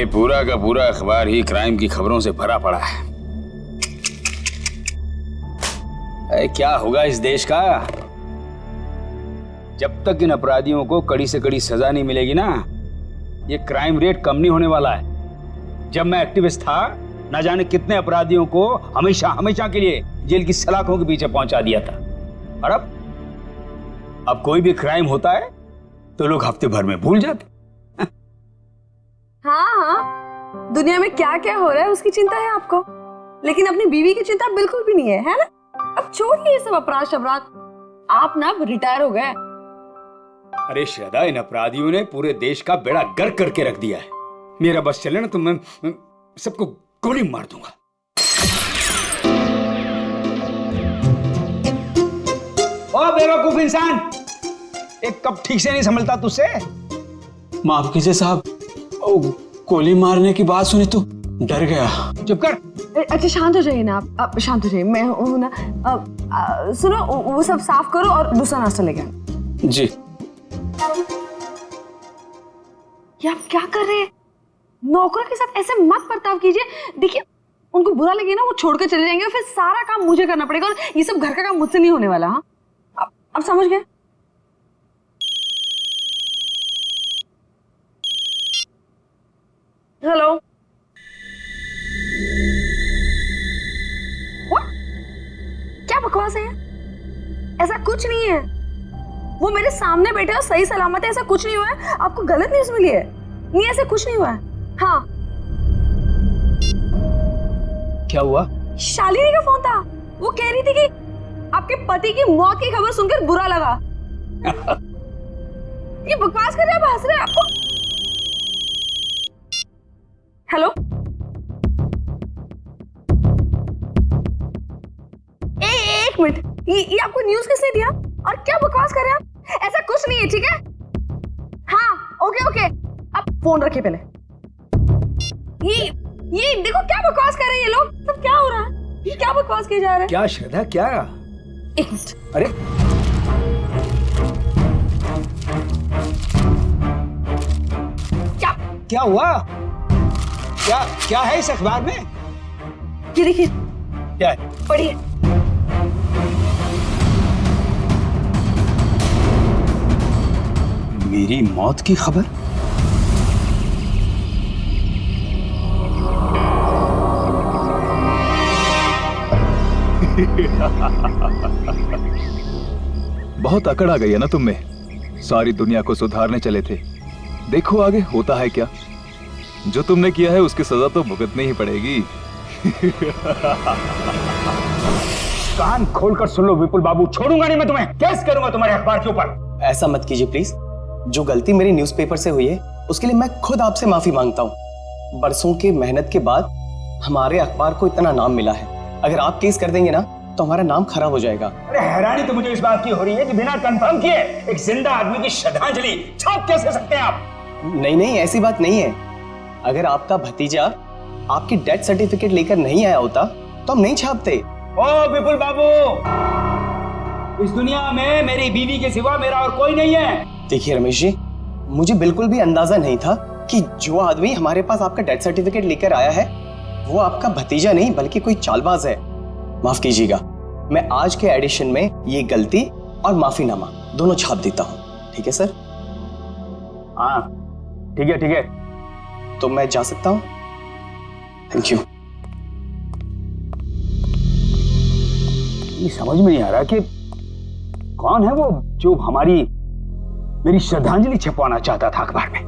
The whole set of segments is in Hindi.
ये पूरा का पूरा अखबार ही क्राइम की खबरों से भरा पड़ा है। अरे क्या होगा इस देश का जब तक इन अपराधियों को कड़ी से कड़ी सजा नहीं मिलेगी ना, ये क्राइम रेट कम नहीं होने वाला है। जब मैं एक्टिविस्ट था, न जाने कितने अपराधियों को हमेशा हमेशा के लिए जेल की सलाखों के पीछे पहुंचा दिया था। और अब कोई भी क्राइम होता है तो लोग हफ्ते भर में भूल जाते। हाँ, दुनिया में क्या क्या हो रहा है उसकी चिंता है आपको, लेकिन अपनी बीवी की चिंता बिल्कुल भी नहीं है ना? अब छोड़िए ये सब अपराध शबराध, आप ना रिटायर हो गए। अरे श्रद्धा, इन अपराधियों ने पूरे देश का बेड़ा गर्क करके रख दिया है। मेरा बस चले ना तो मैं सबको गोली मार दूंगा। ओ बेवकूफ इंसान, एक कप ठीक से नहीं संभलता तुझसे? माफ कीजिए साहब, गोली मारने की बात सुनी तो डर गया। चुप कर। अच्छा शांत हो जाइए ना आप शांत हो जाइए। मैं हूं ना। सुनो, वो सब साफ करो और दूसरा नाश्ता लेके आना। जी। ये आप क्या कर रहे हैं? नौकर के साथ ऐसे मत बर्ताव कीजिए। देखिए, उनको बुरा लगे ना, वो छोड़कर चले जाएंगे और फिर सारा काम मुझे करना पड़ेगा और ये सब घर का काम मुझसे नहीं होने वाला। हाँ, अब समझ गए? हेलो। क्या बकवास है? ऐसा कुछ नहीं है, वो मेरे सामने बैठे और सही सलामत है, ऐसा कुछ नहीं हुआ है। आपको गलत न्यूज़ मिली है। नहीं, ऐसा कुछ नहीं हुआ है। हाँ। क्या हुआ? शालिनी का फोन था, वो कह रही थी कि आपके पति की मौत की खबर सुनकर बुरा लगा। ये बकवास कर रहे हैं, आप हंस रहे हैं। आपको हेलो, एक मिनट, ये आपको न्यूज़ किसने दिया और क्या बकवास कर रहे हैं आप? ऐसा कुछ नहीं है, ठीक है? हाँ, ओके ओके, आप फोन रखिए पहले। ये देखो क्या बकवास कर रहे हैं ये लोग। सब क्या हो रहा है? ये क्या बकवास किया जा रहा है? क्या श्रद्धा, क्या? एक मिनट। अरे क्या हुआ? क्या है इस अखबार में? ये देखिए, क्या है? पढ़िए। मेरी मौत की खबर? बहुत अकड़ आ गई है ना तुम में। सारी दुनिया को सुधारने चले थे, देखो आगे होता है क्या। जो तुमने किया है उसकी सजा तो भुगतनी ही पड़ेगी। कान खोलकर सुन लो विपुल बाबू, छोड़ूंगा नहीं मैं तुम्हें। केस करूंगा तुम्हारे अखबार के ऊपर। ऐसा मत कीजिए प्लीज। जो गलती मेरी न्यूज़पेपर से हुई है उसके लिए मैं खुद आपसे माफी मांगता हूँ। बरसों की मेहनत के बाद हमारे अखबार को इतना नाम मिला है। अगर आप केस कर देंगे ना तो हमारा नाम खराब हो जाएगा। अरे हैरानी तो मुझे इस बात की हो रही है कि बिना कंफर्म किए एक जिंदा आदमी की श्रद्धांजलि छाप कैसे सकते हैं आप? नहीं, ऐसी बात नहीं है। अगर आपका भतीजा आपकी डेथ सर्टिफिकेट लेकर नहीं आया होता तो हम नहीं छापते। ओ विपुल बाबू, इस दुनिया में मेरी बीवी के सिवा मेरा और कोई नहीं है। देखिए रमेश जी, मुझे बिल्कुल भी अंदाजा नहीं था कि जो आदमी हमारे पास आपका डेथ सर्टिफिकेट लेकर आया है वो आपका भतीजा नहीं बल्कि कोई चालबाज है। माफ कीजिएगा, मैं आज के एडिशन में ये गलती और माफीनामा दोनों छाप देता हूँ। ठीक है सर? हाँ ठीक है। तो मैं जा सकता हूँ? Thank you. ये समझ में नहीं आ रहा कि कौन है वो जो मेरी श्रद्धांजलि छपवाना चाहता था अखबार में।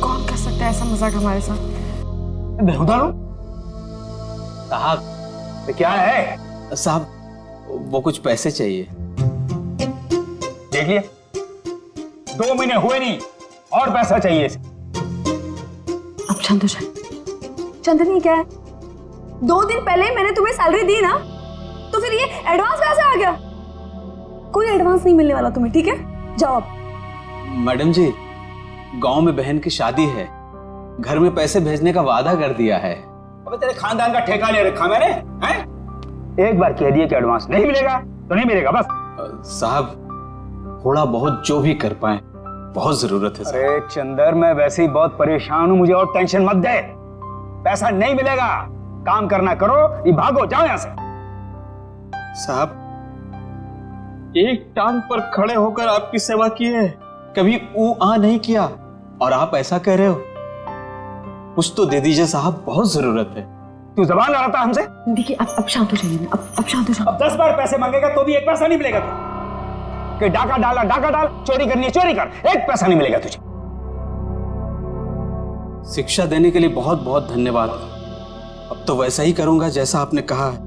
कौन कर सकता है ऐसा मजाक हमारे साथ? बेहुदा लोग। साहब तो क्या है? साहब, वो कुछ पैसे चाहिए। देख लिए, 2 महीने हुए नहीं और पैसा चाहिए इसे। अब शांत हो जाए। चंदनी, क्या है? 2 दिन पहले मैंने तुम्हें सैलरी दी ना, तो फिर ये एडवांस कहां से आ गया? कोई एडवांस नहीं मिलने वाला तुम्हें, ठीक है? जाओ अब। मैडम जी, गांव में बहन की शादी है, घर में पैसे भेजने का वादा कर दिया है। अबे तेरे खानदान का ठेका ले रखा मैंने, हैं? एक बार कह दिए कि एडवांस नहीं मिलेगा तो नहीं मिलेगा बस। साहब, थोड़ा बहुत जो भी कर पाए बहुत जरूरत है साहब। अरे चंदर, मैं वैसे ही बहुत परेशान हूं, मुझे और टेंशन मत दे। पैसा नहीं मिलेगा, काम करना करो, ये भागो, जाओ यहां से। साहब, एक टांग पर खड़े होकर आपकी सेवा की है, कभी ऊ आ नहीं किया, और आप ऐसा कह रहे हो? कुछ तो दे दीजिए साहब, बहुत जरूरत है। तू जबान लड़ाता हमसे? देखिए अब शांत हो जाइए ना, अब शांत हो जाइए। अब 10 बार पैसे मांगेगा तो भी एक पैसा नहीं मिलेगा तुझे। कि डाका डाला डाका डाल, चोरी करनी है चोरी कर, एक पैसा नहीं मिलेगा तुझे। शिक्षा देने के लिए बहुत बहुत धन्यवाद। अब तो वैसा ही करूंगा जैसा आपने कहा है।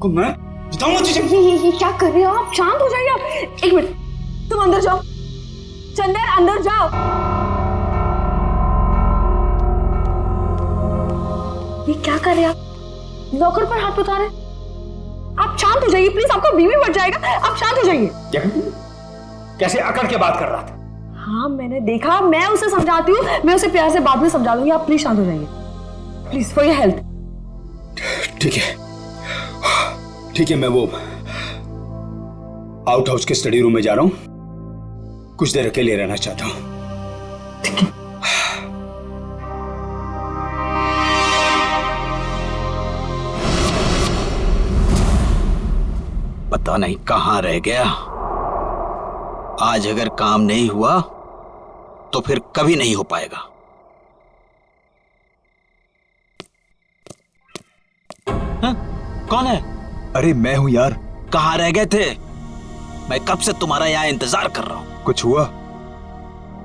मैं बताऊंगा तुझे। ये क्या कर रहे हो आप? शांत हो जाइए आप। एक मिनट, तुम अंदर जाओ। चंदर अंदर जाओ। ये क्या कर रहे हैं आप? लॉकर पर हाथ उठा रहे हैं। आप शांत हो जाइए प्लीज, आपका बीवी बढ़ जाएगा। आप शांत हो जाइए। कैसे अकड़ के बात कर रहा था? हाँ मैंने देखा, मैं उसे समझाती हूँ, मैं उसे प्यार से बाद में समझा दूंगी। आप प्लीज शांत हो जाइए, प्लीज फॉर योर हेल्थ। ठीक है ठीक है, मैं वो आउट हाउस के स्टडी रूम में जा रहा हूं, कुछ देर अकेले रहना चाहता हूं। पता नहीं कहां रह गया। आज अगर काम नहीं हुआ तो फिर कभी नहीं हो पाएगा। हाँ? कौन है? अरे मैं हूं यार। कहां रह गए थे? मैं कब से तुम्हारा यहां इंतजार कर रहा हूं। कुछ हुआ?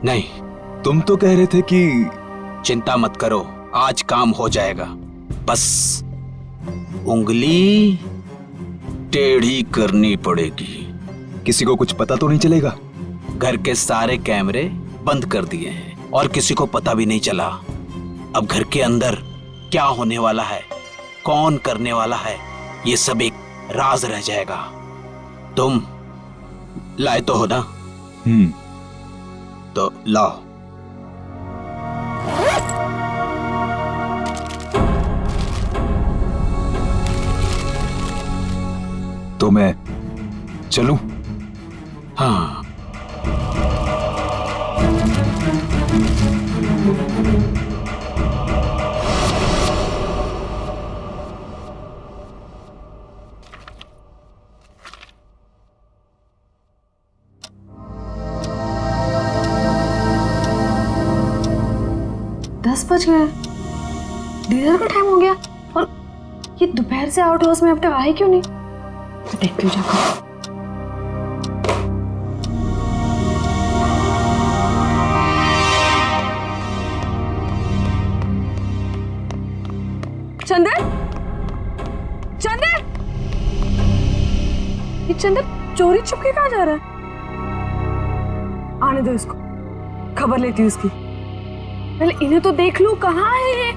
नहीं, तुम तो कह रहे थे कि चिंता मत करो, आज काम हो जाएगा। बस उंगली टेढ़ी करनी पड़ेगी। किसी को कुछ पता तो नहीं चलेगा? घर के सारे कैमरे बंद कर दिए हैं और किसी को पता भी नहीं चला। अब घर के अंदर क्या होने वाला है, कौन करने वाला है, ये सब एक राज रह जाएगा। तुम लाए तो हो ना? तो लाओ। तो मैं चलूं? हाँ, दस बज गए, डिनर का टाइम हो गया, और ये दोपहर से आउट हाउस में अब तक आए क्यों नहीं? देखती हूँ जाकर। चंदर, चंदर, ये चंदर चोरी छुपके कहाँ जा रहा है? आने दो इसको, खबर लेती हूँ इसकी। पहले इन्हें तो देख लूं, कहाँ है ये?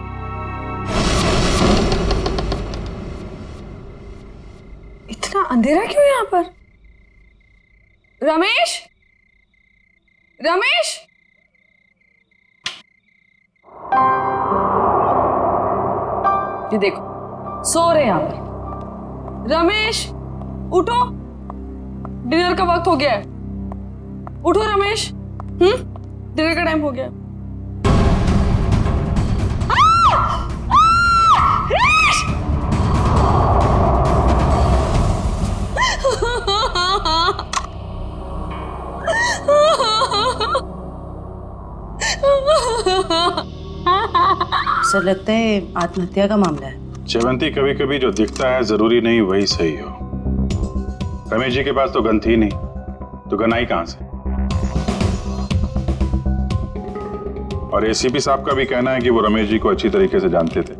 इतना अंधेरा क्यों यहाँ पर? रमेश, रमेश, ये देखो सो रहे यहाँ पर। रमेश उठो, डिनर का वक्त हो गया है। उठो रमेश, डिनर का टाइम हो गया। सर लगता है आत्महत्या का मामला है। जयवंती, कभी कभी जो दिखता है जरूरी नहीं वही सही हो। रमेश जी के पास तो गन थी नहीं, तो गन आई कहां से? और एसीपी साहब का भी कहना है कि वो रमेश जी को अच्छी तरीके से जानते थे।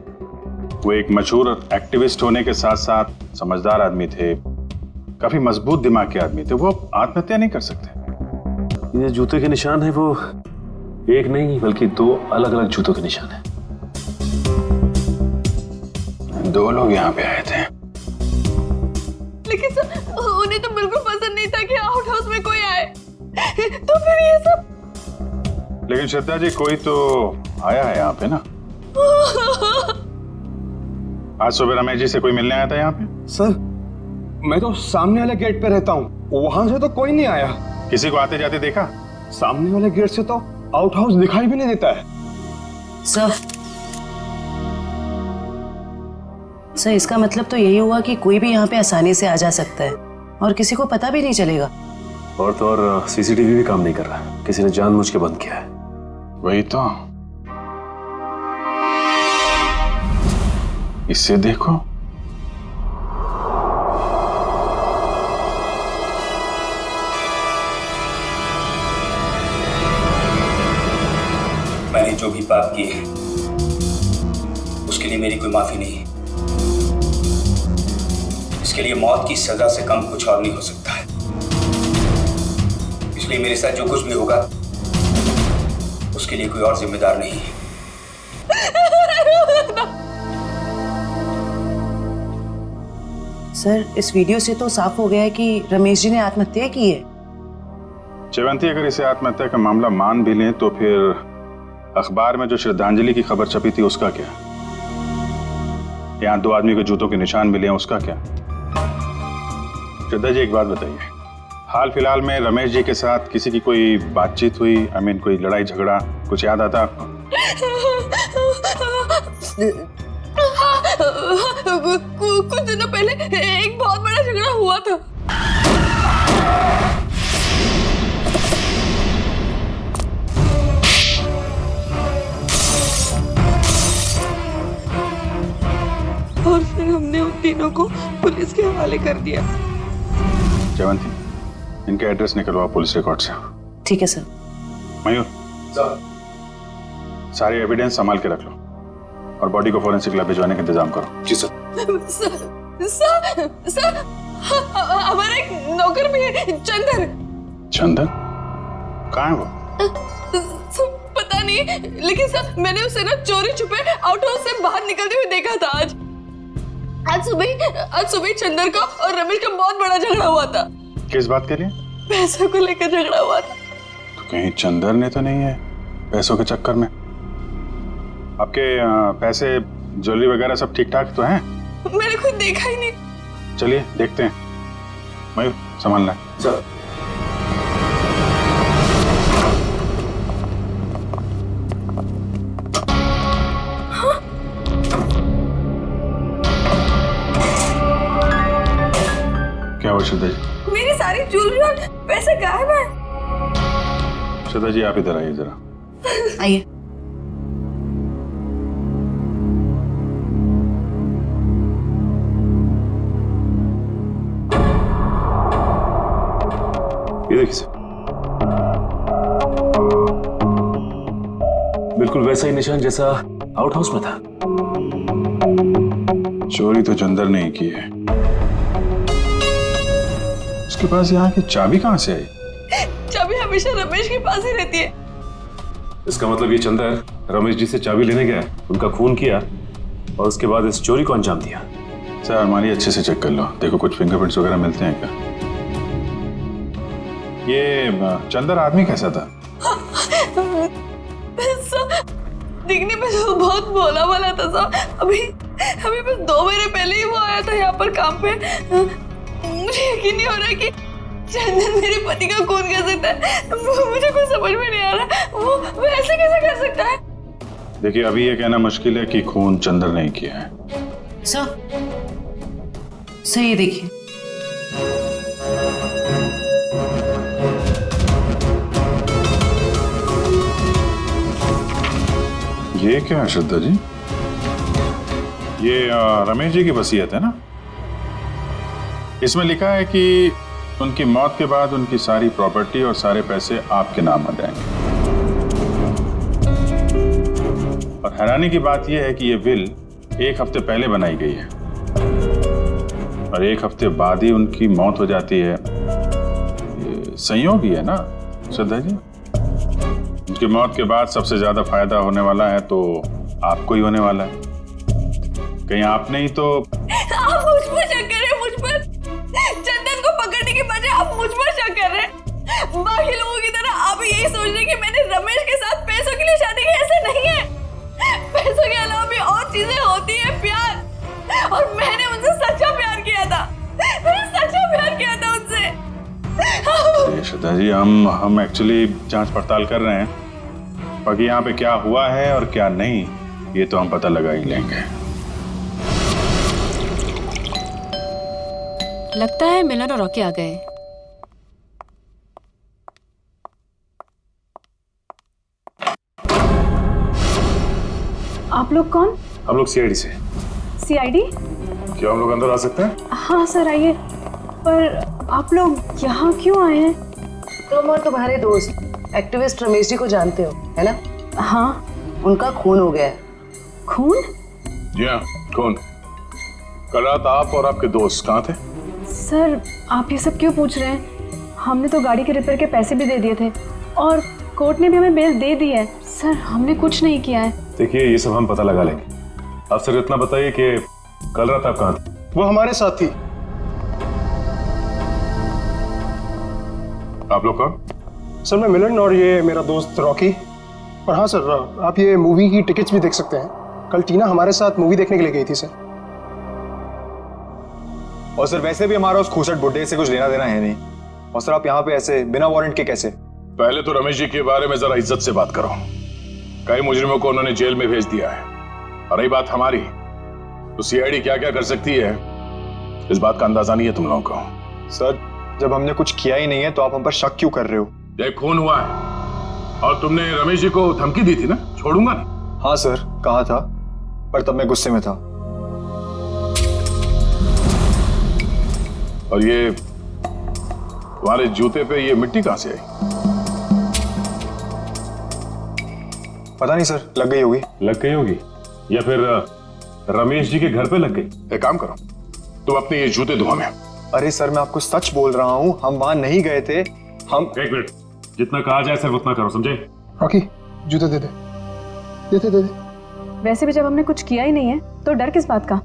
वो एक मशहूर एक्टिविस्ट होने के साथ साथ समझदार आदमी थे, काफी मजबूत दिमाग के आदमी थे। वो आत्महत्या नहीं कर सकते। ये जूते के निशान है, वो एक नहीं बल्कि दो अलग अलग जूतों के निशान है। दो लोग यहाँ पे आए थे। लेकिन सर उन्हें तो बिल्कुल पसंद नहीं था कि आउट हाउस में कोई आए, तो फिर ये सब। लेकिन श्रद्धा जी, कोई तो आया है यहाँ पे ना? आज सुबह रमेश जी से कोई मिलने आया था यहाँ पे? सर मैं तो सामने वाले गेट पे रहता हूँ, वहां से तो कोई नहीं आया। किसी को आते जाते देखा? सामने वाले गेट से तो आउट हाउस दिखाई भी नहीं देता है। सर इसका मतलब तो यही हुआ कि कोई भी यहाँ पे आसानी से आ जा सकता है और किसी को पता भी नहीं चलेगा। और तो और सीसीटीवी भी काम नहीं कर रहा, किसी ने जानबूझ के बंद किया है। वही तो, इससे देखो। मैंने जो भी पाप किए उसके लिए मेरी कोई माफी नहीं है। इसके लिए मौत की सजा से कम कुछ और नहीं हो सकता है। इसलिए मेरे साथ जो कुछ भी होगा उसके लिए कोई और जिम्मेदार नहीं है। सर इस वीडियो से तो साफ हो गया है कि रमेश जी ने आत्महत्या की है। जयवंती, अगर इसे आत्महत्या का मामला मान भी लें तो फिर अखबार में जो श्रद्धांजलि की खबर छपी थी उसका क्या? यहाँ 2 आदमी के जूतों के निशान मिले हैं, उसका क्या? श्रद्धा जी, एक बात बताइए, हाल फिलहाल में रमेश जी के साथ किसी की कोई बातचीत हुई? कोई लड़ाई झगड़ा कुछ याद आता आपको? कुछ दिनों पहले एक बहुत बड़ा झगड़ा हुआ था। और फिर हमने उन तीनों को पुलिस के हवाले कर दिया। जयवंती, इनके एड्रेस निकलवाओ पुलिस रिकॉर्ड से। ठीक है सर। मयूर, सारे एविडेंस संभाल के रख लो और बॉडी को फोरेंसिक लैब भिजवाने का इंतजाम करो। जी सर। सर हमारा एक नौकर भी है, चंदन। चंदन? कहाँ है वो? पता नहीं, लेकिन सर मैंने उसे ना चोरी छुपे आउट हाउस से बाहर निकलते हुए देखा था। आज सुबह चंदन का और रमेश का बहुत बड़ा झगड़ा हुआ था। किस बात के लिए? पैसों को लेकर झगड़ा हुआ था। तो कहीं चंदन ने तो नहीं है पैसों के चक्कर में? आपके पैसे ज्वेलरी वगैरह सब ठीक ठाक तो हैं? मैंने खुद देखा ही नहीं। चलिए देखते हैं। मयूर, संभालना सर। क्या हुआ श्रद्धा जी? मेरी सारी ज्वेलरी और पैसे गायब है। श्रद्धा जी, आप इधर आइए जरा। आइए। ये देखिए सर, बिल्कुल वैसा ही निशान जैसा आउट हाउस में था। चोरी तो चंदर ने ही की है। उसके पास यहाँ की चाबी कहाँ से आई? चाबी हमेशा रमेश के पास ही रहती है। इसका मतलब ये चंदर रमेश जी से चाबी लेने गया, उनका खून किया और उसके बाद इस चोरी को अंजाम दिया। सर, अलमारी अच्छे से चेक कर लो, देखो कुछ फिंगरप्रिंट्स वगैरह मिलते हैं क्या? ये चंदर आदमी कैसा था? दिखने में तो बहुत भोला भाला था साहब। अभी बस 2 महीने पहले ही वो आया था यहाँ पर काम पे। मुझे यकीन नहीं हो रहा कि चंदन मेरे पति का खून कर सकता है। मुझे कुछ समझ में नहीं आ रहा, वो ऐसे कैसे कर सकता है? देखिए, अभी ये कहना मुश्किल है कि खून चंदर ने किया है। सर ये देखिए। ये क्या है श्रद्धा जी? ये रमेश जी की वसीयत है ना? इसमें लिखा है कि उनकी मौत के बाद उनकी सारी प्रॉपर्टी और सारे पैसे आपके नाम आ जाएंगे। और हैरानी की बात यह है कि ये विल 1 हफ्ते पहले बनाई गई है और 1 हफ्ते बाद ही उनकी मौत हो जाती है। ये संयोग ही है ना श्रद्धा जी? उनकी मौत के बाद सबसे ज्यादा फायदा होने वाला है तो आपको ही होने वाला है। कहीं आपने ही तो। आप मुझ पर शक कर रहे हैं, मुझ पर। चंदन को पकड़ने के बजाय आप मुझ पर शक कर रहे हैं। बाकी लोगों की तरह आप यही सोच रहे हैं कि मैंने रमेश के साथ पैसों के लिए शादी की। ऐसा नहीं है। पैसों के अलावा भी और चीजें होती है, प्यार। और मैंने उनसे सच्चा प्यार किया था। मैंने सच्चा प्यार किया था उनसे। पिताजी हम एक्चुअली जांच पड़ताल कर रहे हैं। बाकी यहाँ पे क्या हुआ है और क्या नहीं, ये तो हम पता लगा ही लेंगे। लगता है मिलन और रॉकी आ गए। आप लोग कौन? हम लोग सीआईडी से। सीआईडी? क्या हम लोग अंदर आ सकते हैं? हाँ सर आइए। पर आप लोग यहाँ क्यों आए हैं? तुम और तुम्हारे दोस्त एक्टिविस्ट रमेश जी को जानते हो, है ना? हाँ। उनका खून हो गया है। खून? जी हाँ, कौन? कल रात आप और आपके दोस्त कहाँ थे? सर आप ये सब क्यों पूछ रहे हैं? हमने तो गाड़ी के रिपेयर के पैसे भी दे दिए थे और कोर्ट ने भी हमें बेल दे दी है। सर हमने कुछ नहीं किया है। देखिए ये सब हम पता लगा लेंगे। आप सिर्फ इतना बताइए कि कल रात आप कहाँ थे? वो हमारे साथ थी। आप लोग कौन? सर मैं मिलन और ये मेरा दोस्त रॉकी। और हाँ सर, आप ये मूवी की टिकट्स भी देख सकते हैं। कल टीना हमारे साथ मूवी देखने के लिए गई थी सर। और सर वैसे भी हमारा उस खूसट बुड्ढे से कुछ लेना देना है नहीं। और सर आप यहाँ पे ऐसे बिना वारंट के कैसे? पहले तो रमेश जी के बारे में जरा इज्जत से बात करो। कई मुजरिमों को उन्होंने जेल में भेज दिया है। और रही बात हमारी, तो सीआईडी क्या क्या कर सकती है इस बात का अंदाजा नहीं है तुम लोगों को। सर जब हमने कुछ किया ही नहीं है तो आप हम पर शक क्यों कर रहे हो? ये खून हुआ है और तुमने रमेश जी को धमकी दी थी ना, छोड़ूंगा नहीं। हाँ सर कहा था, पर तब मैं गुस्से में था। और ये तुम्हारे जूते पे ये मिट्टी कहां से आई? पता नहीं सर, लग गई होगी। लग गई होगी या फिर रमेश जी के घर पे लग गई। एक काम करो, तुम अपने ये जूते धो में। अरे सर मैं आपको सच बोल रहा हूँ, हम वहां नहीं गए थे। हम एक मिनट, जितना कहा जाए सिर्फ उतना करो, समझे? रॉकी जूते दे दे, दे दे। वैसे भी जब हमने कुछ किया ही नहीं है तो डर किस बात का?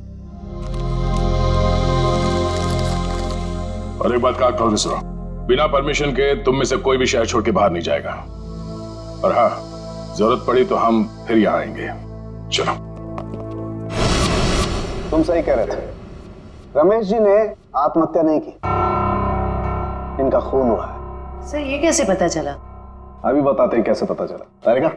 और एक बात का ख्याल सुनो, बिना परमिशन के तुम में से कोई भी शहर छोड़ के बाहर नहीं जाएगा। और हाँ, जरूरत पड़ी तो हम फिर यहाँ आएंगे। चलो। तुम सही कह रहे थे, रमेश जी ने आत्महत्या नहीं की, इनका खून हुआ है। सर ये कैसे पता चला? अभी बताते हैं कैसे पता चला। तारिका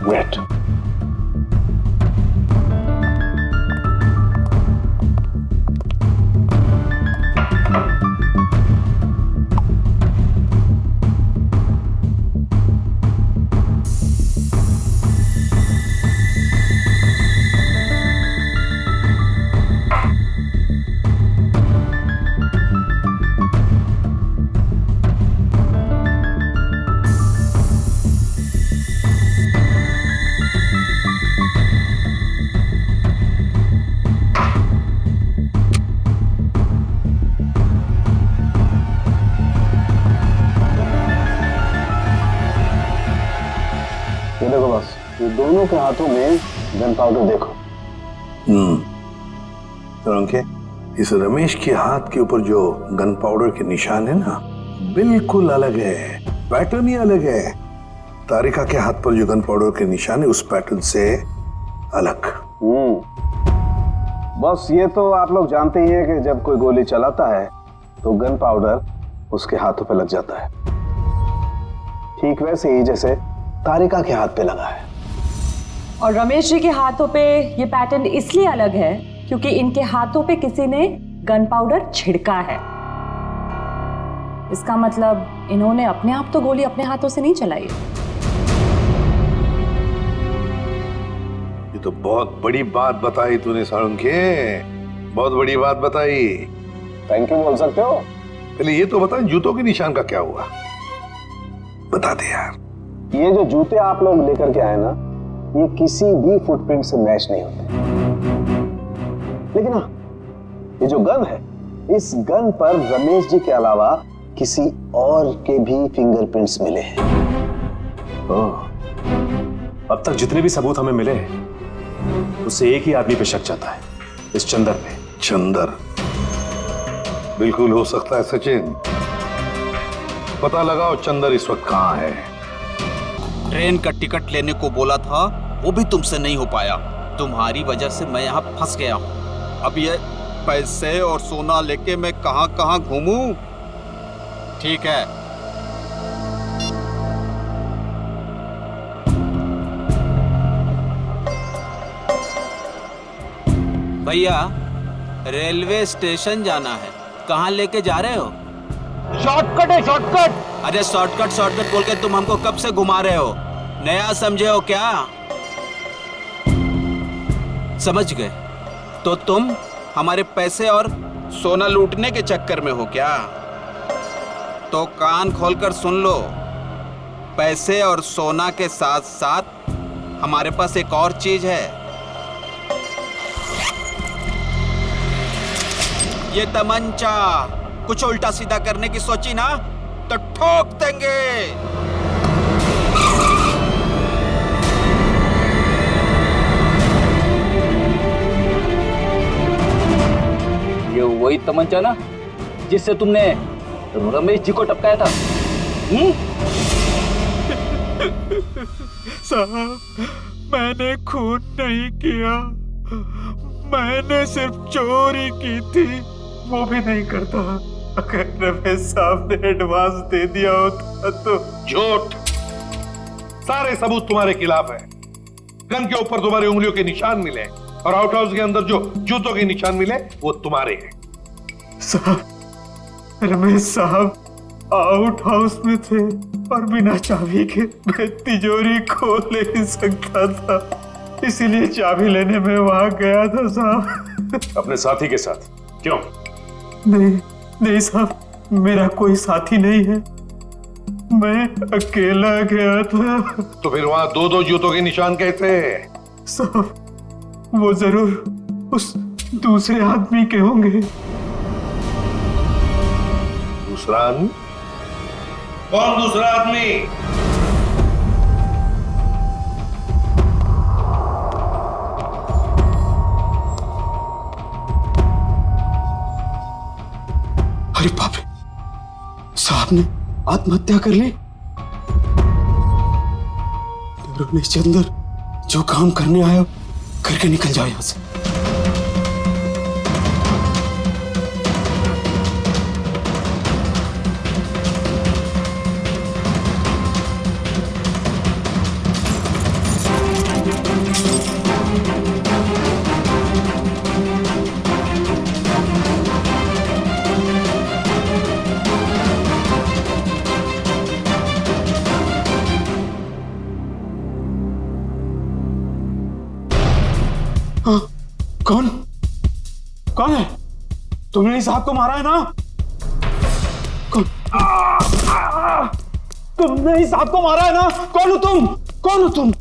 वेट। ये देखो बस, ये दोनों के हाथों में गन पाउडर देखो। तो अंके, इस रमेश के हाथ के ऊपर जो गन पाउडर के निशान है ना, बिल्कुल अलग है, पैटर्न ही अलग है। तारिका के हाथ पर जो गन पाउडर के निशान है उस पैटर्न से अलग। बस ये तो आप लोग जानते ही हैं कि जब कोई गोली चलाता है तो गन पाउडर उसके हाथों पे लग जाता है। ठीक वैसे ही जैसे तारिका के हाथ पे लगा है। और रमेश जी के हाथों पे ये पैटर्न इसलिए अलग है क्योंकि इनके हाथों पे किसी ने गन पाउडर छिड़का है। इसका मतलब इन्होंने अपने आप तो गोली अपने हाथों से नहीं चलाई। ये तो बहुत बड़ी बात बताई तूने साळुंखे, बहुत बड़ी बात बताई। थैंक यू बोल सकते हो। पहले ये तो बता, जूतों के निशान का क्या हुआ, बता दे यार। ये जो जूते आप लोग लेकर के आए ना, ये किसी भी फुटप्रिंट से मैच नहीं होते। लेकिन हाँ, ये जो गन है, इस गन पर रमेश जी के अलावा किसी और के भी फिंगरप्रिंट्स मिले हैं। अब तक जितने भी सबूत हमें मिले उससे एक ही आदमी पे शक जाता है, इस चंदर पे। चंदर बिल्कुल हो सकता है सचिन। पता लगाओ चंदर इस वक्त कहां है। ट्रेन का टिकट लेने को बोला था, वो भी तुमसे नहीं हो पाया। तुम्हारी वजह से मैं यहाँ फंस गया हूँ। अब ये पैसे और सोना लेके मैं कहाँ कहाँ घूमूं? ठीक है, भैया रेलवे स्टेशन जाना है। कहाँ लेके जा रहे हो? शॉर्टकट है, शॉर्टकट। अरे शॉर्टकट शॉर्टकट बोल के तुम हमको कब से घुमा रहे हो? नया समझे हो क्या? समझ गए? तो तुम हमारे पैसे और सोना लूटने के चक्कर में हो क्या? तो कान खोलकर सुन लो, पैसे और सोना के साथ साथ हमारे पास एक और चीज है। ये तमंचा। कुछ उल्टा सीधा करने की सोची ना तो ठोक देंगे। ये वही तमंचा ना जिससे तुमने रमेश जी को टपकाया था? साहब, मैंने खून नहीं किया, मैंने सिर्फ चोरी की थी, वो भी नहीं करता। अगर रमेश साहब ने एडवांस दे दिया होता तो। झूठ। सारे सबूत तुम्हारे खिलाफ है। गन के ऊपर तुम्हारी उंगलियों के निशान मिले और आउट हाउस के अंदर जो जूतों के निशान मिले वो तुम्हारे हैं। साहब, रमेश साहब आउट हाउस में थे और बिना चाबी के मैं तिजोरी खोल नहीं सकता था, इसीलिए चाबी लेने में वहां गया था साहब। अपने साथी के साथ? क्यों? नहीं साहब, मेरा कोई साथी नहीं है, मैं अकेला गया था। तो फिर वहां दो दो जूतों के निशान कैसे? साहब, वो जरूर उस दूसरे आदमी के होंगे। दूसरा आदमी? कौन दूसरा आदमी? अरे बाप रे, साहब ने आत्महत्या कर ली। रमेश चंदर, जो काम करने आया करके निकल जाओ यहां से। कौन है? तुमने इस साहब को मारा है ना? कौन? तुमने इस साहब को मारा है ना? कौन हो तुम? कौन हो तुम?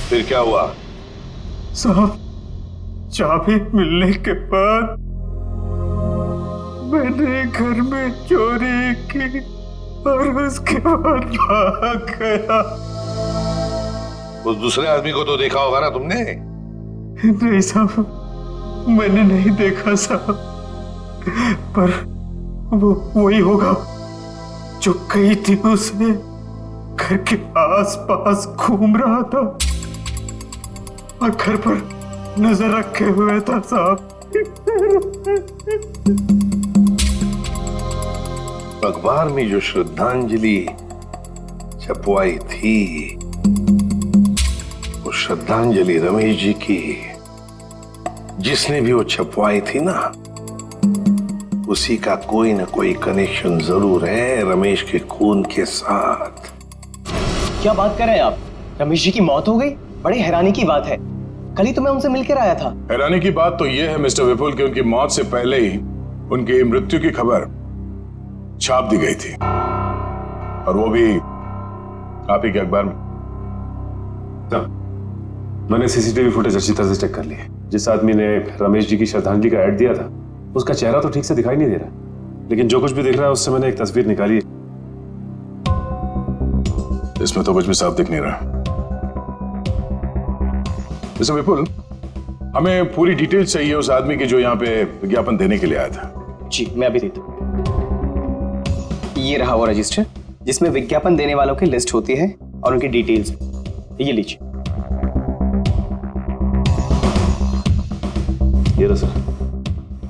फिर क्या हुआ? साहब, चाबी मिलने के बाद मैंने घर में चोरी की और उसके बाद भाग गया। उस दूसरे आदमी को तो देखा होगा ना तुमने? नहीं साहब, मैंने नहीं देखा साहब, पर वो वही होगा जो कई दिनों से घर के आस-पास घूम रहा था और घर पर नजर रखे हुए था साहब। अखबार में जो श्रद्धांजलि छपवाई थी, वो श्रद्धांजलि रमेश जी की, जिसने भी वो छपवाई थी ना, उसी का कोई ना कोई कनेक्शन जरूर है रमेश के खून के साथ। क्या बात कर रहे हैं आप? रमेश जी की मौत हो गई? बड़ी हैरानी की बात है। कल ही तो मैं उनसे मिलकर आया था। हैरानी की बात तो यह है मिस्टर विपुल कि उनकी मौत से पहले ही उनकी मृत्यु की खबर छाप दी गई थी, और वो भी आप ही के अखबार में। मैंने सीसीटीवी फुटेज अच्छी तरह से चेक कर ली है। जिस आदमी ने रमेश जी की श्रद्धांजलि का ऐड दिया था, उसका चेहरा तो ठीक से दिखाई नहीं दे रहा, लेकिन जो कुछ भी दिख रहा है उससे मैंने एक तस्वीर निकाली है। इसमें तो कुछ भी साफ दिख नहीं रहा। मिस्टर विपुल, हमें पूरी डिटेल चाहिए उस आदमी की जो यहाँ पे विज्ञापन देने के लिए आया था। जी, मैं अभी देता हूं। ये रहा वो रजिस्टर, जिसमें विज्ञापन देने वालों की लिस्ट होती है और उनकी डिटेल्स। ये लीजिए। ये रहा सर,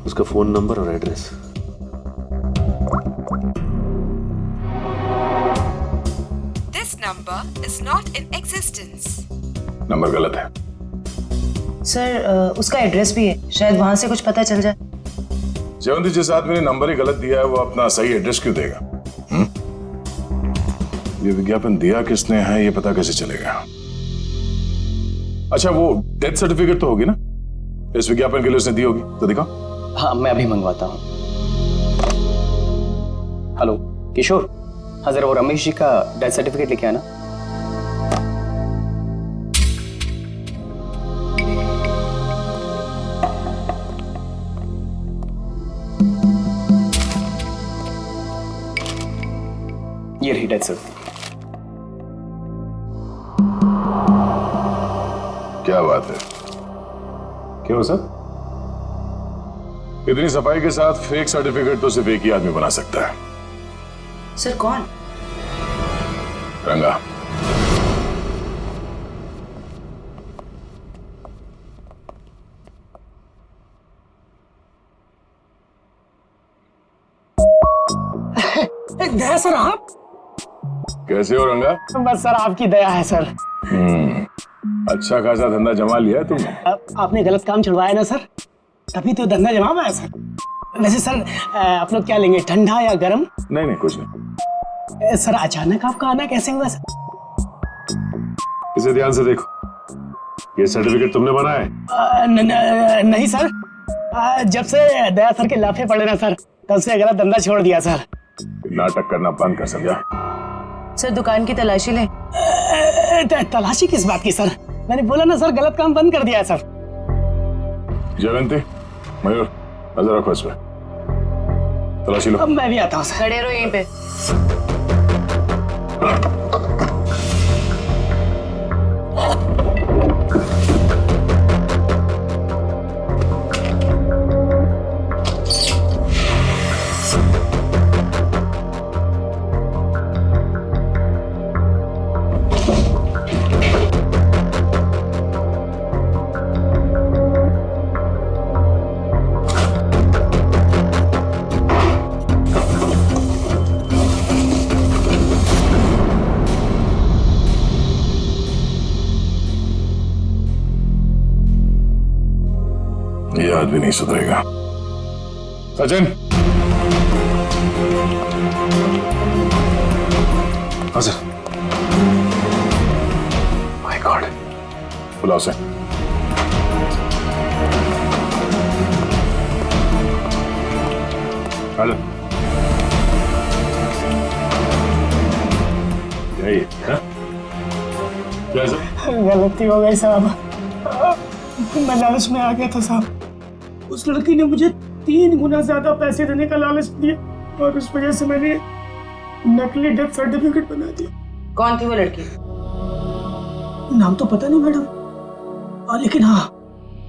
उसका फोन नंबर और address. This number is not in existence. Number गलत है। सर उसका एड्रेस भी है, शायद वहां से कुछ पता चल जाए। जयवंती, जिस आदमी ने नंबर ही गलत दिया है वो अपना सही एड्रेस क्यों देगा? ये विज्ञापन दिया किसने है ये पता कैसे चलेगा? अच्छा, वो डेथ सर्टिफिकेट तो होगी ना इस विज्ञापन के लिए उसने दी होगी, तो दिखाओ। हाँ, मैं अभी मंगवाता हूँ। हेलो किशोर, हाँ जरा वो रमेश जी का डेथ सर्टिफिकेट लेके आना। ये रही डेथ सर्टिफिकेट। क्या बात है? क्यों सर? इतनी सफाई के साथ फेक सर्टिफिकेट तो सिर्फ एक ही आदमी बना सकता है। सर कौन? रंगा। दया सर, आप कैसे हो रंगा? बस सर आपकी दया है सर। अच्छा खासा धंधा जमा लिया है तुमने। आपने गलत काम छुड़वाया ना सर, तभी तो धंधा जमा पाया सर। वैसे सर आप लोग क्या लेंगे, ठंडा या गर्म? नहीं नहीं, कुछ नहीं। सर अचानक आपका आना कैसे हुआ सर? इसे ध्यान से देखो, ये सर्टिफिकेट तुमने बनाया है? नहीं सर, जब से दया सर के लाफे पड़े ना सर, तब से गलत धंधा छोड़ दिया सर। नाटक करना बंद कर, समझा? सर दुकान की तलाशी ले। तलाशी किस बात की सर? मैंने बोला ना सर, गलत काम बंद कर दिया है सर। जयवंती, मयूर, नजर रखो इस पे, तलाशी लो। अब मैं भी आता हूँ सर। खड़े रहो यहीं पे। ये आदमी नहीं सुधरेगा। सचिन। हाँ सर। माय गॉड, बुलाओ से। हेलो, यही है? क्या सर? गलती हो गई साहब, मैं लालच में आ गया था साहब। उस लड़की ने मुझे 3 गुना ज्यादा पैसे देने का लालच दिया और उस वजह से मैंने नकली डेथ सर्टिफिकेट बना दिया। कौन थी वो लड़की? नाम तो पता नहीं मैडम, लेकिन हाँ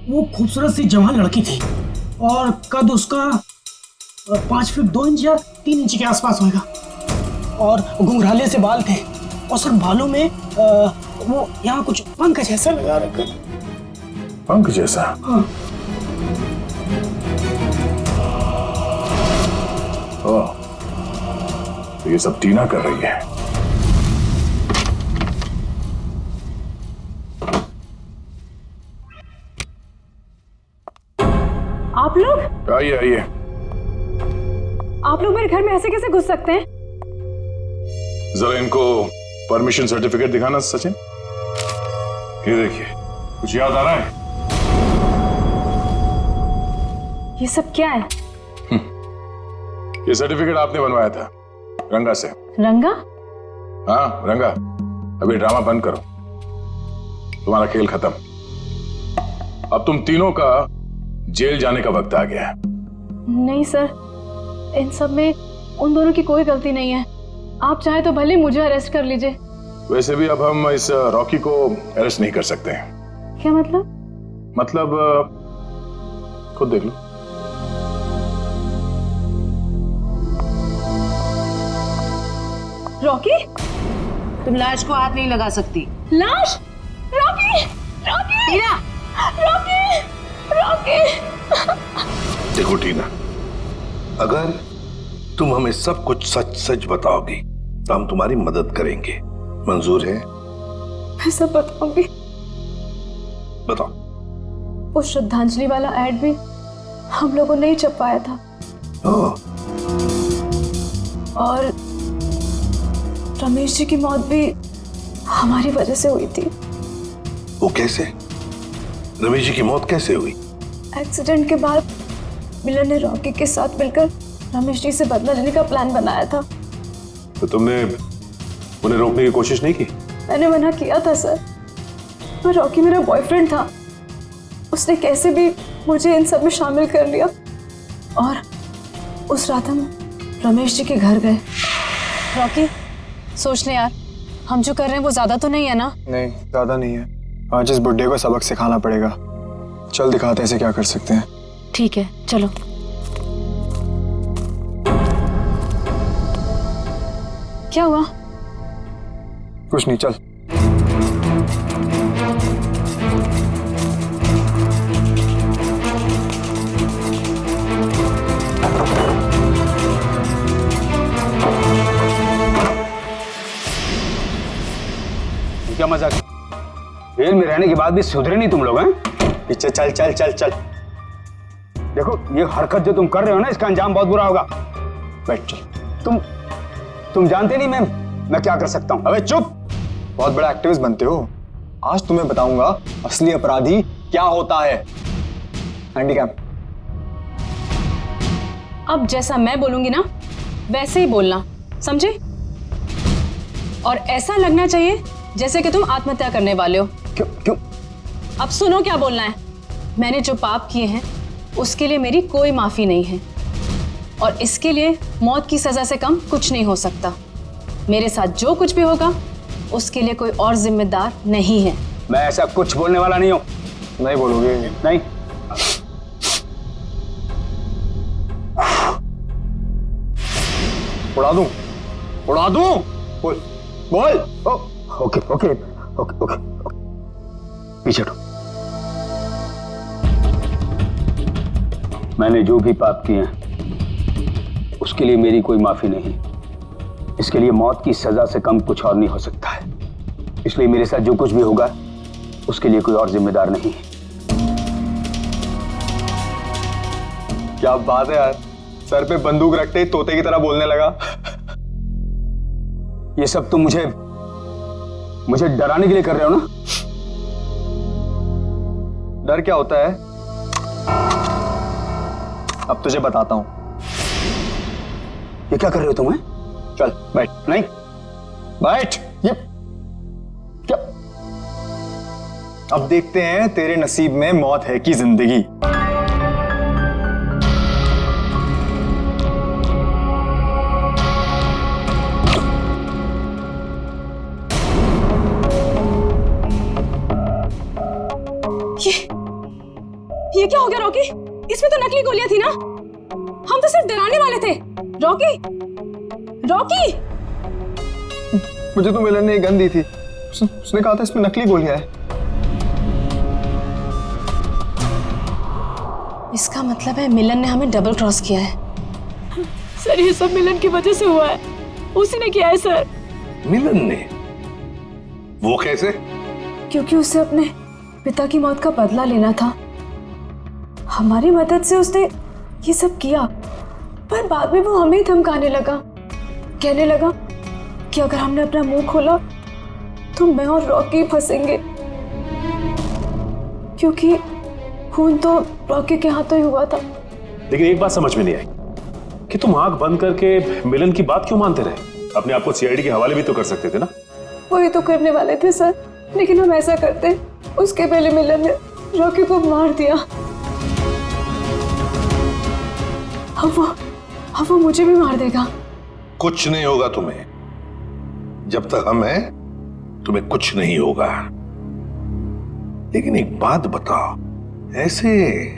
वो खूबसूरत सी जवान लड़की थी और कद उसका 5 फीट 2 इंच या 3 इंच के आसपास होगा और घुंघराले से बाल थे और सर बालों में वो यहाँ कुछ पंख जैसा लगा रखा था। पंख जैसा? हाँ। तो ये सब टीना कर रही है। आप लोग? आइए आइए। आप लोग मेरे घर में ऐसे कैसे घुस सकते हैं? जरा इनको परमिशन सर्टिफिकेट दिखाना सचिन। ये देखिए, कुछ याद आ रहा है? ये सब क्या है? ये सर्टिफिकेट आपने बनवाया था रंगा से। रंगा? हाँ रंगा, अभी ड्रामा बंद करो, तुम्हारा खेल खत्म। अब तुम तीनों का जेल जाने का वक्त आ गया है। नहीं सर, इन सब में उन दोनों की कोई गलती नहीं है। आप चाहे तो भले मुझे अरेस्ट कर लीजिए। वैसे भी अब हम इस रॉकी को अरेस्ट नहीं कर सकते हैं। क्या मतलब? मतलब खुद देख लो। रॉकी, तुम लाश को हाथ नहीं लगा सकती। लाश? रॉकी, रॉकी, टीना, रॉकी, रॉकी। देखो टीना, अगर तुम हमें सब कुछ सच सच बताओगी तो हम तुम्हारी मदद करेंगे। मंजूर है? मैं सब बताऊंगी। बताओ। वो श्रद्धांजलि वाला एड भी हम लोगों ने ही छपवाया था। और रमेश जी की मौत भी हमारी वजह से हुई थी। वो कैसे? रमेश जी की मौत कैसे हुई? एक्सीडेंट के बाद मिलन ने रॉकी के साथ मिलकर रमेश जी से बदला लेने का प्लान बनाया था। तो तुमने उन्हें रोकने की कोशिश नहीं की? मैंने मना किया था सर, पर रॉकी मेरा बॉयफ्रेंड था। उसने कैसे भी मुझे इन सब में शामिल कर लिया और उस रात हम रमेश जी के घर गए। रॉकी, सोच ले यार, हम जो कर रहे हैं वो ज्यादा तो नहीं है ना? नहीं, ज्यादा नहीं है। आज इस बुड्ढे को सबक सिखाना पड़ेगा। चल दिखाते हैं इसे क्या कर सकते हैं। ठीक है, चलो। क्या हुआ? कुछ नहीं, चल। क्या मजाक? जेल में रहने के बाद भी सुधरे नहीं तुम लोग हैं? पीछे चल चल चल चल। देखो, ये हरकत जो तुम कर रहे हो ना, इसका अंजाम बहुत बुरा होगा। बैठ चल। तुम जानते नहीं मैं क्या कर सकता हूं। अबे चुप! बहुत बड़ा एक्टिविस्ट बनते हो। आज तुम्हें बताऊंगा असली अपराधी क्या होता है। हैंडीकैप। अब जैसा मैं बोलूंगी ना वैसे ही बोलना, समझे? और ऐसा लगना चाहिए जैसे कि तुम आत्महत्या करने वाले हो। क्यों? अब सुनो क्या बोलना है। मैंने जो पाप किए हैं उसके लिए मेरी कोई माफी नहीं है, और इसके लिए मौत की सजा से कम कुछ नहीं हो सकता। मेरे साथ जो कुछ भी होगा उसके लिए कोई और जिम्मेदार नहीं है। मैं ऐसा कुछ बोलने वाला नहीं हूं। नहीं बोलोगे? नहीं। उड़ा दूं? बोल बोल। ओके ओके ओके ओके, पीछे हटो। मैंने जो भी पाप किए हैं उसके लिए मेरी कोई माफी नहीं। इसके लिए मौत की सजा से कम कुछ और नहीं हो सकता है। इसलिए मेरे साथ जो कुछ भी होगा उसके लिए कोई और जिम्मेदार नहीं है। क्या बात है यार, सर पे बंदूक रखते ही तोते की तरह बोलने लगा। ये सब तुम मुझे डराने के लिए कर रहे हो ना? डर क्या होता है अब तुझे बताता हूं। ये क्या कर रहे हो तुम? चल बैठ। नहीं, बैठ। ये क्या? अब देखते हैं तेरे नसीब में मौत है कि जिंदगी। ये क्या हो गया रॉकी? इसमें तो नकली गोलियां थी ना? हम तो सिर्फ डराने वाले थे। Rocky, Rocky! मुझे तो मिलन ने गन दी थी। उसने कहा था इसमें नकली गोलियां हैं। इसका मतलब है मिलन ने हमें डबल क्रॉस किया है। सर, ये सब मिलन की वजह से हुआ है। उसी ने किया है सर। मिलन ने? वो कैसे? क्योंकि उसे अपने पिता की मौत का बदला लेना था। हमारी मदद से उसने ये सब किया, पर बाद में वो हमें ही धमकाने लगा। कहने लगा कि अगर हमने अपना मुंह खोला तो मैं और रॉकी फंसेंगे, क्योंकि खून तो रॉकी के हाथों ही हुआ था। लेकिन एक बात समझ में नहीं आई कि तुम आंख बंद करके मिलन की बात क्यों मानते रहे? अपने आप को सीआईडी के हवाले भी तो कर सकते थे ना? वही तो करने वाले थे सर, लेकिन हम ऐसा करते उसके पहले मिलन ने रॉकी को मार दिया। अब वो मुझे भी मार देगा। कुछ नहीं होगा तुम्हें। जब तक हम हैं तुम्हें कुछ नहीं होगा। लेकिन एक बात बताओ, ऐसे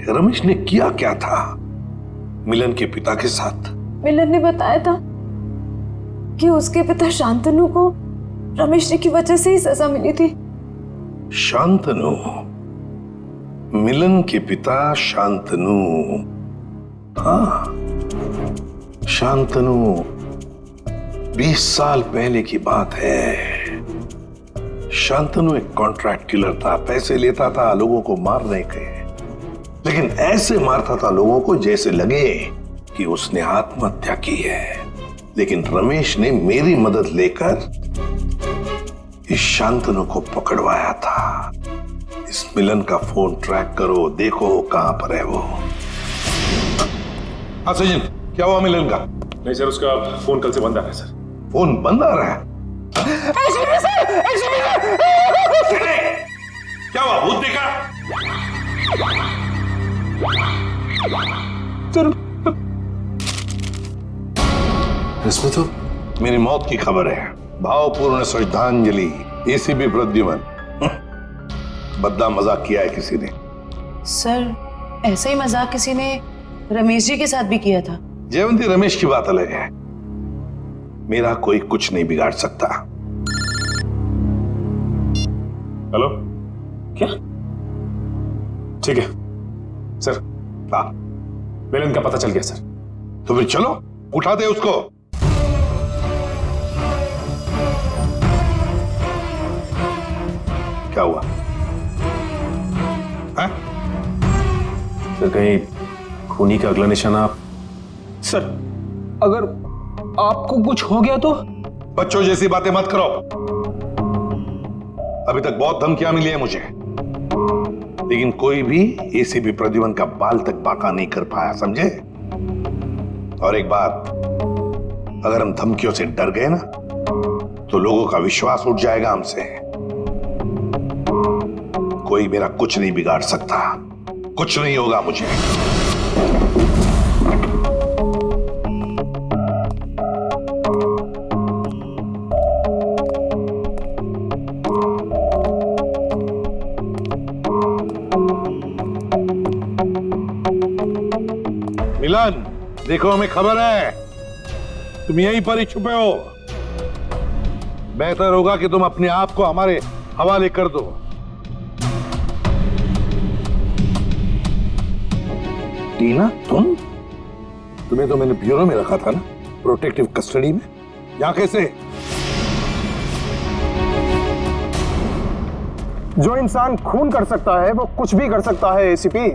रमेश ने किया क्या था मिलन के पिता के साथ? मिलन ने बताया था कि उसके पिता शांतनु को रमेश जी की वजह से ही सजा मिली थी। शांतनु, मिलन के पिता शांतनु। हाँ, शांतनु 20 साल पहले की बात है। शांतनु एक कॉन्ट्रैक्ट किलर था, पैसे लेता था लोगों को मारने के, लेकिन ऐसे मारता था लोगों को जैसे लगे कि उसने आत्महत्या की है। लेकिन रमेश ने मेरी मदद लेकर इस शांतनु को पकड़वाया था। इस मिलन का फोन ट्रैक करो, देखो कहां पर है वो। हाँ सचिन, क्या हुआ मिलन का? नहीं सर, उसका फोन कल से बंद आ रहा है सर। फोन बंद आ रहा है? क्या हुआ, भूत देखा? इसमें तो मेरी मौत की खबर है। भावपूर्ण श्रद्धांजलि, एसीपी प्रद्युमन। बद्दा मजाक किया है किसी ने। सर, ऐसा ही मजाक किसी ने रमेश जी के साथ भी किया था। जयवंती, रमेश की बात अलग है। मेरा कोई कुछ नहीं बिगाड़ सकता। हेलो, क्या? ठीक है सर। हाँ, मिलन का पता चल गया सर। तो फिर चलो, उठा दे उसको। क्या हुआ? है? सर, कहीं खूनी का अगला निशाना आप? सर, अगर आपको कुछ हो गया तो? बच्चों जैसी बातें मत करो। अभी तक बहुत धमकियां मिली है मुझे, लेकिन कोई भी एसीपी प्रद्युमन का बाल तक बांका नहीं कर पाया, समझे? और एक बात, अगर हम धमकियों से डर गए ना, तो लोगों का विश्वास उठ जाएगा हमसे। कोई मेरा कुछ नहीं बिगाड़ सकता, कुछ नहीं होगा मुझे। मिलन, देखो हमें खबर है तुम यहीं पर ही छुपे हो। बेहतर होगा कि तुम अपने आप को हमारे हवाले कर दो। टीना, तुम्हें तो मैंने ब्यूरो में रखा था ना, प्रोटेक्टिव कस्टडी में। यहां कैसे? जो इंसान खून कर सकता है वो कुछ भी कर सकता है एसीपी।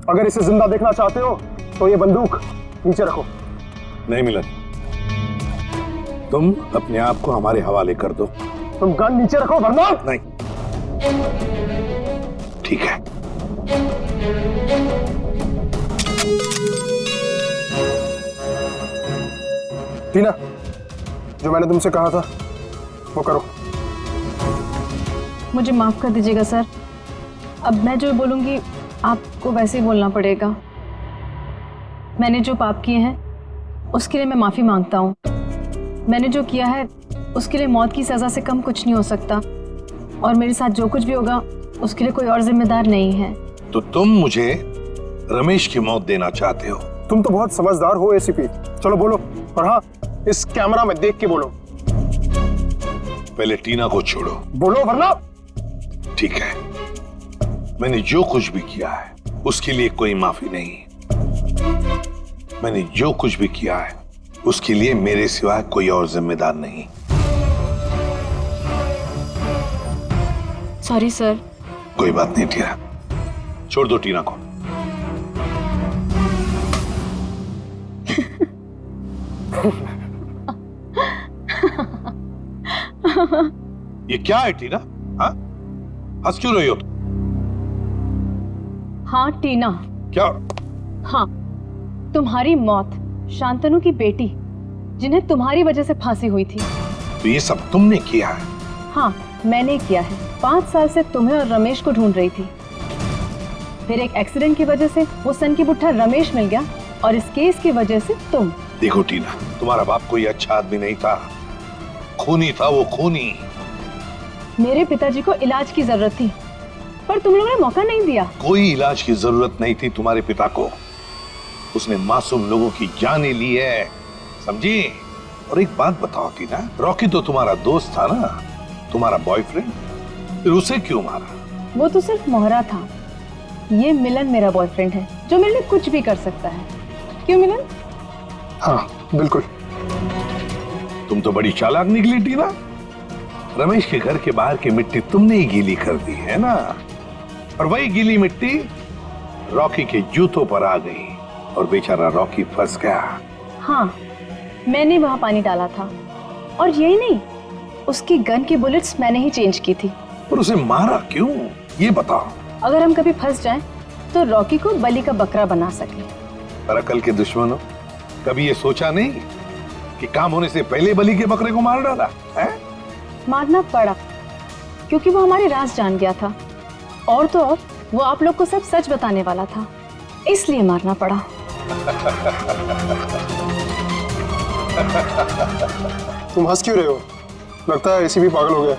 अगर इसे जिंदा देखना चाहते हो तो ये बंदूक नीचे रखो। नहीं मिलन, तुम अपने आप को हमारे हवाले कर दो। तुम गन नीचे रखो वरना। नहीं, ठीक है। टीना, जो मैंने तुमसे कहा था वो करो। मुझे माफ कर दीजिएगा सर, अब मैं जो बोलूंगी आपको वैसे ही बोलना पड़ेगा। मैंने जो पाप किए हैं उसके लिए मैं माफी मांगता हूँ। मैंने जो किया है उसके लिए मौत की सजा से कम कुछ नहीं हो सकता, और मेरे साथ जो कुछ भी होगा उसके लिए कोई और जिम्मेदार नहीं है। तो तुम मुझे रमेश की मौत देना चाहते हो? तुम तो बहुत समझदार हो एसीपी। चलो बोलो, और हाँ, इस कैमरा में देख के बोलो। पहले टीना को छोड़ो। बोलो वरना। ठीक है, मैंने जो कुछ भी किया है उसके लिए कोई माफी नहीं। मैंने जो कुछ भी किया है उसके लिए मेरे सिवाय कोई और जिम्मेदार नहीं। Sorry sir. कोई बात नहीं टीना, छोड़ दो टीना को। ये क्या है टीना? हाँ, हंस क्यों रही हो तुम? हाँ टीना। क्या? हाँ, तुम्हारी मौत शांतनु की बेटी जिन्हें तुम्हारी वजह से फांसी हुई थी। तो ये सब तुमने किया है? हाँ, मैंने किया है। 5 साल से तुम्हें और रमेश को ढूंढ रही थी। फिर एक एक्सीडेंट की वजह से वो सन की बुट्ठा रमेश मिल गया, और इस केस की वजह से तुम। देखो टीना, तुम्हारा बाप कोई अच्छा आदमी नहीं था, खूनी था वो, खूनी। मेरे पिताजी को इलाज की जरूरत थी, पर तुम लोगों ने मौका नहीं दिया। कोई इलाज की जरूरत नहीं थी तुम्हारे पिता को। उसने मासूम लोगों की जानें ली है, समझी? और एक बात बताओ टीना, रॉकी तो तुम्हारा दोस्त था ना, तुम्हारा बॉयफ्रेंड, फिर उसे क्यों मारा? वो तो सिर्फ मोहरा था। ये मिलन मेरा बॉयफ्रेंड है जो मेरे लिए कुछ भी कर सकता है। क्यों मिलन? हाँ बिल्कुल। तुम तो बड़ी चालाक निकली टीना। रमेश के घर के बाहर की मिट्टी तुमने ही गीली कर दी है ना, और वही गीली मिट्टी रॉकी के जूतों पर आ गई और बेचारा रॉकी फंस गया। हाँ, मैंने वहां पानी डाला था, और यही नहीं, उसकी गन की बुलेट्स मैंने ही चेंज की थी। और उसे मारा क्यों, ये बताओ। अगर हम कभी फंस जाएं, तो रॉकी को बलि का बकरा बना सके। पर अकल के दुश्मनों, कभी ये सोचा नहीं कि काम होने से पहले बलि के बकरे को मार डाला है? मारना पड़ा क्योंकि वो हमारे राज जान गया था, और तो और वो आप लोग को सब सच बताने वाला था, इसलिए मारना पड़ा। तुम हंस क्यों रहे हो? लगता है एसीपी पागल हो गया।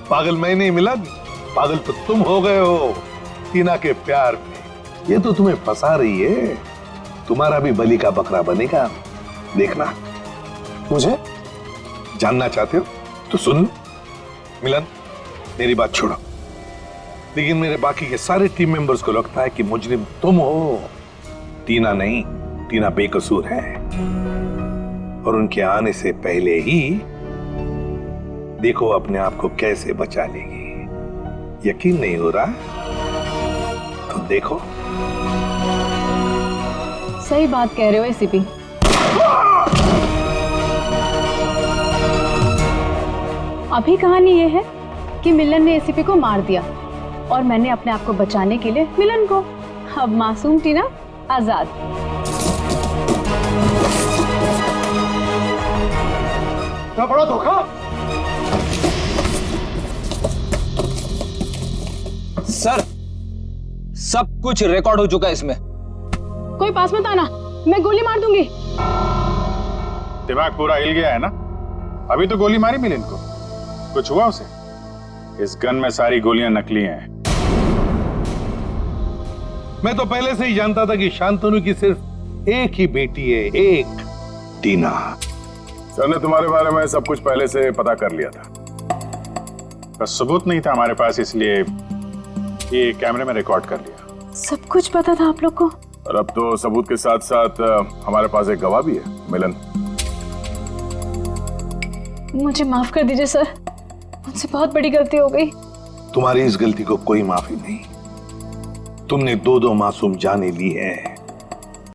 पागल मैं नहीं मिलन, पागल तो तुम हो गए हो टीना के प्यार में। ये तो तुम्हें फंसा रही है। तुम्हारा भी बलि का बकरा बनेगा, देखना। मुझे जानना चाहते हो तो सुन लो। मिलन, मेरी बात छोड़ो, लेकिन मेरे बाकी के सारे टीम मेंबर्स को लगता है कि मुजरिम तुम हो, टीना नहीं। टीना बेकसूर है, और उनके आने से पहले ही देखो अपने आप को कैसे बचा लेगी। यकीन नहीं हो रहा तो देखो। सही बात कह रहे हो एसीपी। अभी कहानी ये है कि मिलन ने एसीपी को मार दिया, और मैंने अपने आप को बचाने के लिए मिलन को। अब मासूम टीना आजाद। क्या बड़ा धोखा। सर, सब कुछ रिकॉर्ड हो चुका है इसमें। कोई पास मत आना, मैं गोली मार दूंगी। दिमाग पूरा हिल गया है ना? अभी तो गोली मारी मिलन को, कुछ हुआ उसे? इस गन में सारी गोलियां नकली हैं। मैं तो पहले से ही जानता था कि शांतनु की सिर्फ एक ही बेटी है, एक, टीना। सर ने तुम्हारे बारे में सब कुछ पहले से पता कर लिया था, पर सबूत नहीं था हमारे पास, इसलिए ये कैमरे में रिकॉर्ड कर लिया। सब कुछ पता था आप लोग को? और अब तो सबूत के साथ साथ हमारे पास एक गवाह भी है, मिलन। मुझे माफ कर दीजिए सर, मुझसे बहुत बड़ी गलती हो गई। तुम्हारी इस गलती को कोई माफी नहीं। तुमने दो मासूम जाने ली है,